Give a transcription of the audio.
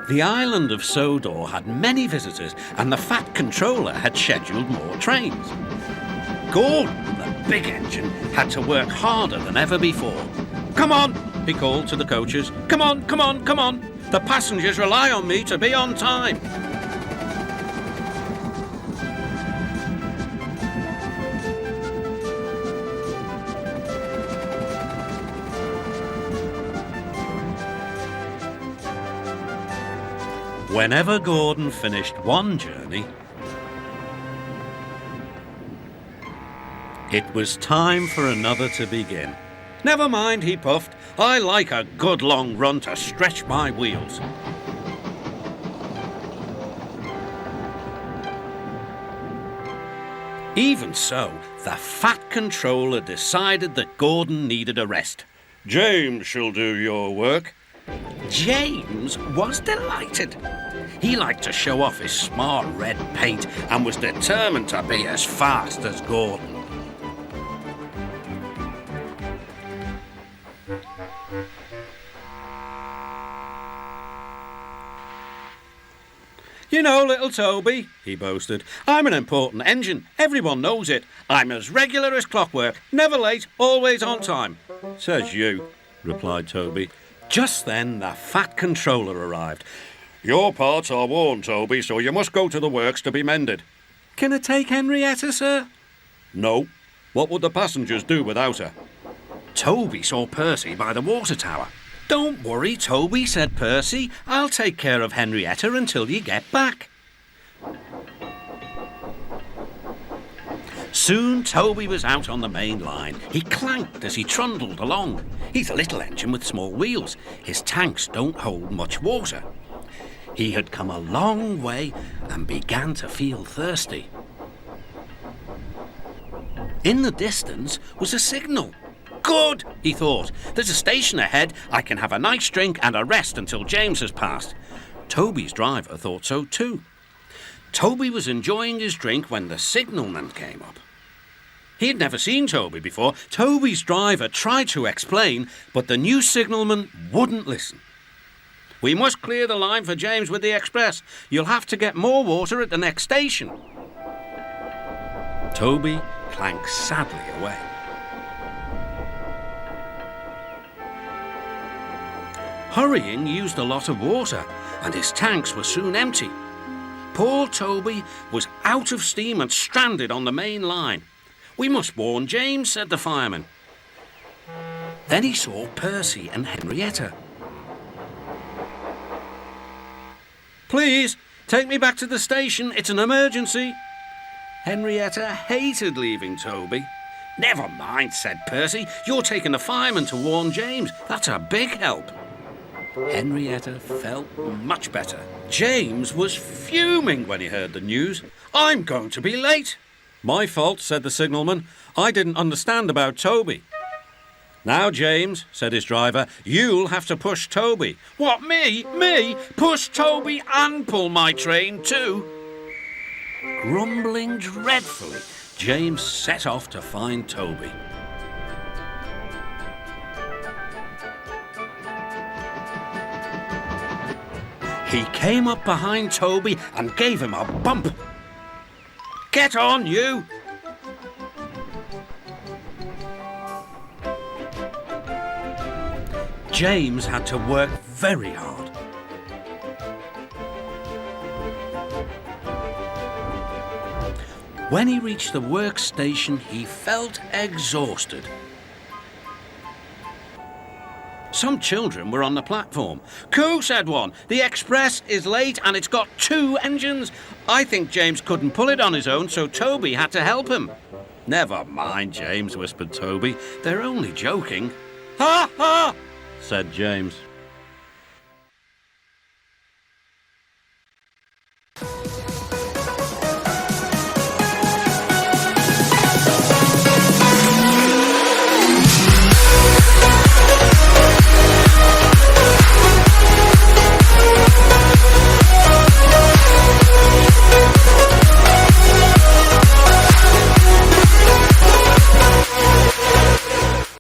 The island of Sodor had many visitors, and the fat controller had scheduled more trains. Gordon, the big engine, had to work harder than ever before. "Come on," he called to the coaches. "Come on, come on, come on. The passengers rely on me to be on time." Whenever Gordon finished one journey, it was time for another to begin. "Never mind," he puffed. "I like a good long run to stretch my wheels." Even so, the fat controller decided that Gordon needed a rest. "James shall do your work." James was delighted. He liked to show off his smart red paint and was determined to be as fast as Gordon. "You know, little Toby," he boasted, "I'm an important engine. Everyone knows it. I'm as regular as clockwork, never late, always on time." "Says you," replied Toby. Just then, the fat controller arrived. "Your parts are worn, Toby, so you must go to the works to be mended." "Can I take Henrietta, sir?" "No. What would the passengers do without her?" Toby saw Percy by the water tower. "Don't worry, Toby," said Percy. "I'll take care of Henrietta until you get back." Soon Toby was out on the main line. He clanked as he trundled along. He's a little engine with small wheels. His tanks don't hold much water. He had come a long way and began to feel thirsty. In the distance was a signal. "Good," he thought. "There's a station ahead. I can have a nice drink and a rest until James has passed." Toby's driver thought so too. Toby was enjoying his drink when the signalman came up. He had never seen Toby before. Toby's driver tried to explain, but the new signalman wouldn't listen. "We must clear the line for James with the express. You'll have to get more water at the next station." Toby clanked sadly away. Hurrying used a lot of water, and his tanks were soon empty. Poor Toby was out of steam and stranded on the main line. "We must warn James," said the fireman. Then he saw Percy and Henrietta. "Please, take me back to the station. It's an emergency." Henrietta hated leaving Toby. "Never mind," said Percy. "You're taking the fireman to warn James. That's a big help." Henrietta felt much better. James was fuming when he heard the news. "I'm going to be late." "My fault," said the signalman. "I didn't understand about Toby." "Now, James," said his driver, "you'll have to push Toby." "What, me? Me? Push Toby and pull my train too?" Grumbling dreadfully, James set off to find Toby. He came up behind Toby and gave him a bump. "Get on, you!" James had to work very hard. When he reached the workstation, he felt exhausted. Some children were on the platform. "Coo," said one. "The express is late and it's got 2 engines. I think James couldn't pull it on his own, so Toby had to help him." "Never mind, James," whispered Toby. "They're only joking." "Ha ha!" said James.